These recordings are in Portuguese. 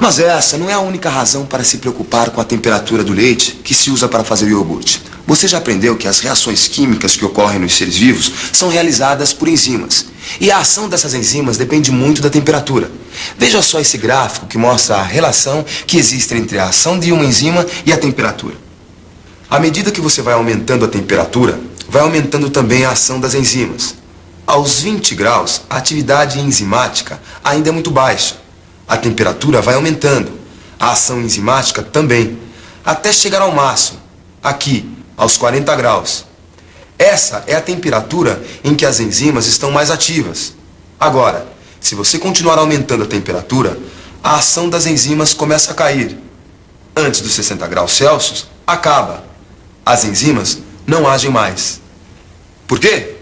Mas essa não é a única razão para se preocupar com a temperatura do leite que se usa para fazer o iogurte. Você já aprendeu que as reações químicas que ocorrem nos seres vivos são realizadas por enzimas. E a ação dessas enzimas depende muito da temperatura. Veja só esse gráfico que mostra a relação que existe entre a ação de uma enzima e a temperatura. À medida que você vai aumentando a temperatura, vai aumentando também a ação das enzimas. Aos 20 graus, a atividade enzimática ainda é muito baixa. A temperatura vai aumentando, a ação enzimática também, até chegar ao máximo, aqui, aos 40 graus. Essa é a temperatura em que as enzimas estão mais ativas. Agora, se você continuar aumentando a temperatura, a ação das enzimas começa a cair. Antes dos 60 graus Celsius, acaba. As enzimas não agem mais. Por quê?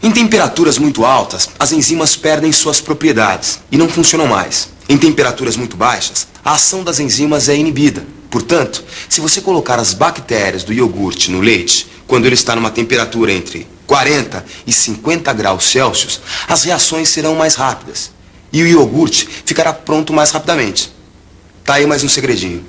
Em temperaturas muito altas, as enzimas perdem suas propriedades e não funcionam mais. Em temperaturas muito baixas, a ação das enzimas é inibida. Portanto, se você colocar as bactérias do iogurte no leite, quando ele está numa temperatura entre 40 e 50 graus Celsius, as reações serão mais rápidas. E o iogurte ficará pronto mais rapidamente. Tá aí mais um segredinho.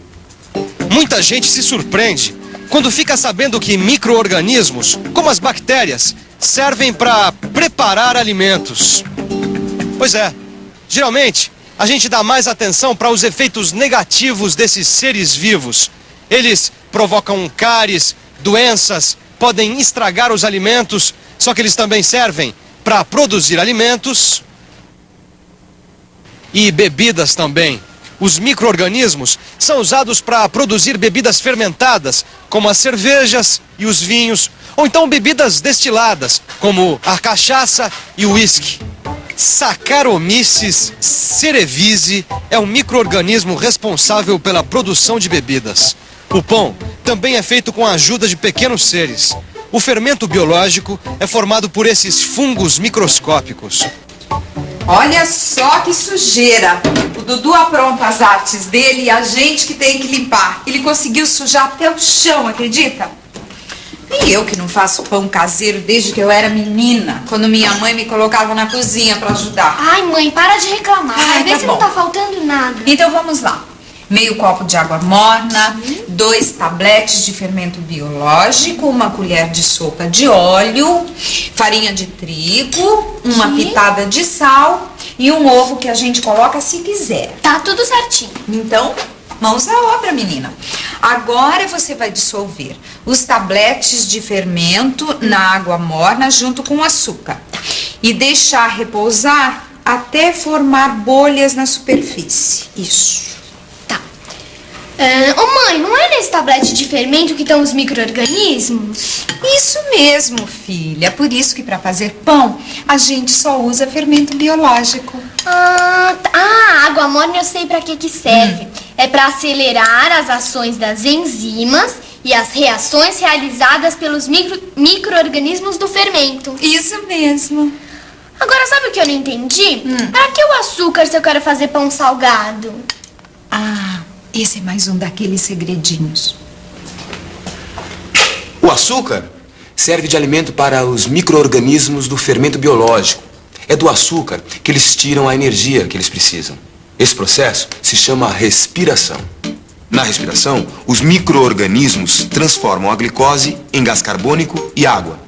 Muita gente se surpreende quando fica sabendo que micro-organismos, como as bactérias, servem para preparar alimentos. Pois é, geralmente a gente dá mais atenção para os efeitos negativos desses seres vivos. Eles provocam cáries, doenças, podem estragar os alimentos, só que eles também servem para produzir alimentos e bebidas também. Os micro-organismos são usados para produzir bebidas fermentadas, como as cervejas e os vinhos, ou então bebidas destiladas, como a cachaça e o uísque. Saccharomyces cerevisiae é um micro-organismo responsável pela produção de bebidas. O pão também é feito com a ajuda de pequenos seres. O fermento biológico é formado por esses fungos microscópicos. Olha só que sujeira. O Dudu apronta as artes dele e a gente que tem que limpar. Ele conseguiu sujar até o chão, acredita? E eu que não faço pão caseiro desde que eu era menina, quando minha mãe me colocava na cozinha pra ajudar. Ai, mãe, para de reclamar. Ai, Vê tá se bom. não tá faltando nada. Então vamos lá. Meio copo de água morna, 2 tabletes de fermento biológico, 1 colher de sopa de óleo, farinha de trigo, uma pitada de sal e um ovo que a gente coloca se quiser. Tá tudo certinho. Então, mãos à obra, menina. Agora você vai dissolver os tabletes de fermento na água morna junto com o açúcar e deixar repousar até formar bolhas na superfície. Isso. Ô mãe, não é nesse tablete de fermento que estão os micro-organismos? Isso mesmo, filha. Por isso que para fazer pão, a gente só usa fermento biológico. A água morna eu sei pra que serve. É pra acelerar as ações das enzimas e as reações realizadas pelos micro-organismos do fermento. Isso mesmo. Agora, sabe o que eu não entendi? Pra que o açúcar se eu quero fazer pão salgado? Esse é mais um daqueles segredinhos. O açúcar serve de alimento para os micro-organismos do fermento biológico. É do açúcar que eles tiram a energia que eles precisam. Esse processo se chama respiração. Na respiração, os micro-organismos transformam a glicose em gás carbônico e água.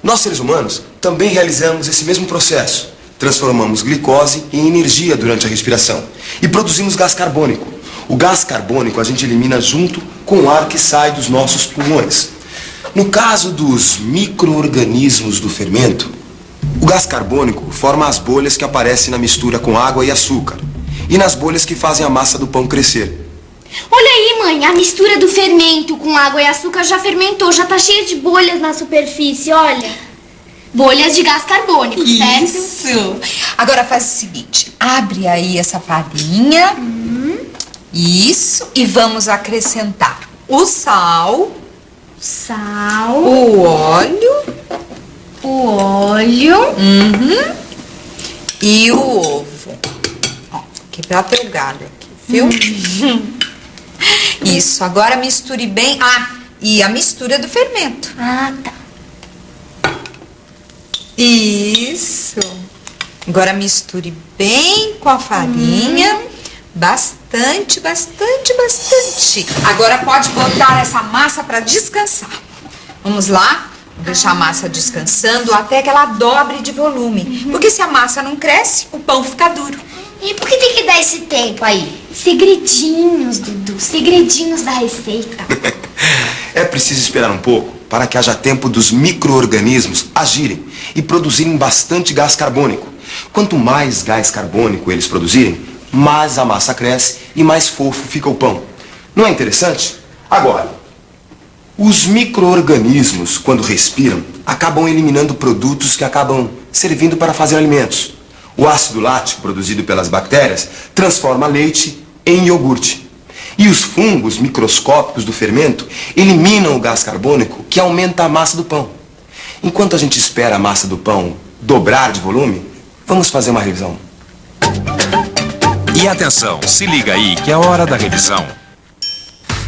Nós, seres humanos, também realizamos esse mesmo processo. Transformamos glicose em energia durante a respiração e produzimos gás carbônico. O gás carbônico a gente elimina junto com o ar que sai dos nossos pulmões. No caso dos micro-organismos do fermento, o gás carbônico forma as bolhas que aparecem na mistura com água e açúcar e nas bolhas que fazem a massa do pão crescer. Olha aí, mãe, a mistura do fermento com água e açúcar já fermentou, já tá cheia de bolhas na superfície, olha. Bolhas de gás carbônico, certo? Isso. Agora faz o seguinte, abre aí essa farinha. Isso, e vamos acrescentar o sal, o óleo, e o ovo. Ó, quebrar teu galho aqui, viu? Isso, agora misture bem. E a mistura do fermento. Tá. Isso. Agora misture bem com a farinha. Bastante, bastante, bastante. Agora pode botar essa massa para descansar. Vamos lá? Vou deixar a massa descansando até que ela dobre de volume. Porque se a massa não cresce, o pão fica duro. E por que tem que dar esse tempo aí? Segredinhos, Dudu, segredinhos da receita. É preciso esperar um pouco para que haja tempo dos micro-organismos agirem e produzirem bastante gás carbônico. Quanto mais gás carbônico eles produzirem, mais a massa cresce e mais fofo fica o pão. Não é interessante? Agora, os micro-organismos, quando respiram, acabam eliminando produtos que acabam servindo para fazer alimentos. O ácido lático produzido pelas bactérias transforma leite em iogurte. E os fungos microscópicos do fermento eliminam o gás carbônico que aumenta a massa do pão. Enquanto a gente espera a massa do pão dobrar de volume, vamos fazer uma revisão. E atenção, se liga aí que é hora da revisão.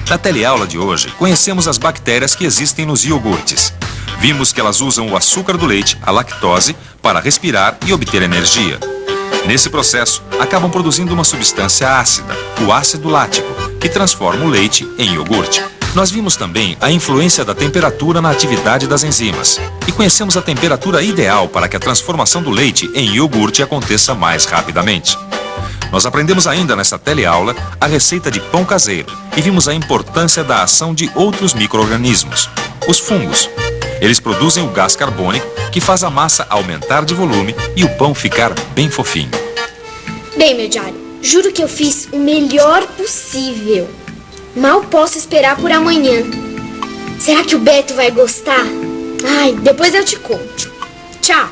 Na teleaula de hoje, conhecemos as bactérias que existem nos iogurtes. Vimos que elas usam o açúcar do leite, a lactose, para respirar e obter energia. Nesse processo, acabam produzindo uma substância ácida, o ácido lático, que transforma o leite em iogurte. Nós vimos também a influência da temperatura na atividade das enzimas e conhecemos a temperatura ideal para que a transformação do leite em iogurte aconteça mais rapidamente. Nós aprendemos ainda nessa teleaula a receita de pão caseiro e vimos a importância da ação de outros micro-organismos, os fungos. Eles produzem o gás carbônico que faz a massa aumentar de volume e o pão ficar bem fofinho. Bem, meu diário, juro que eu fiz o melhor possível. Mal posso esperar por amanhã. Será que o Beto vai gostar? Ai, depois eu te conto. Tchau.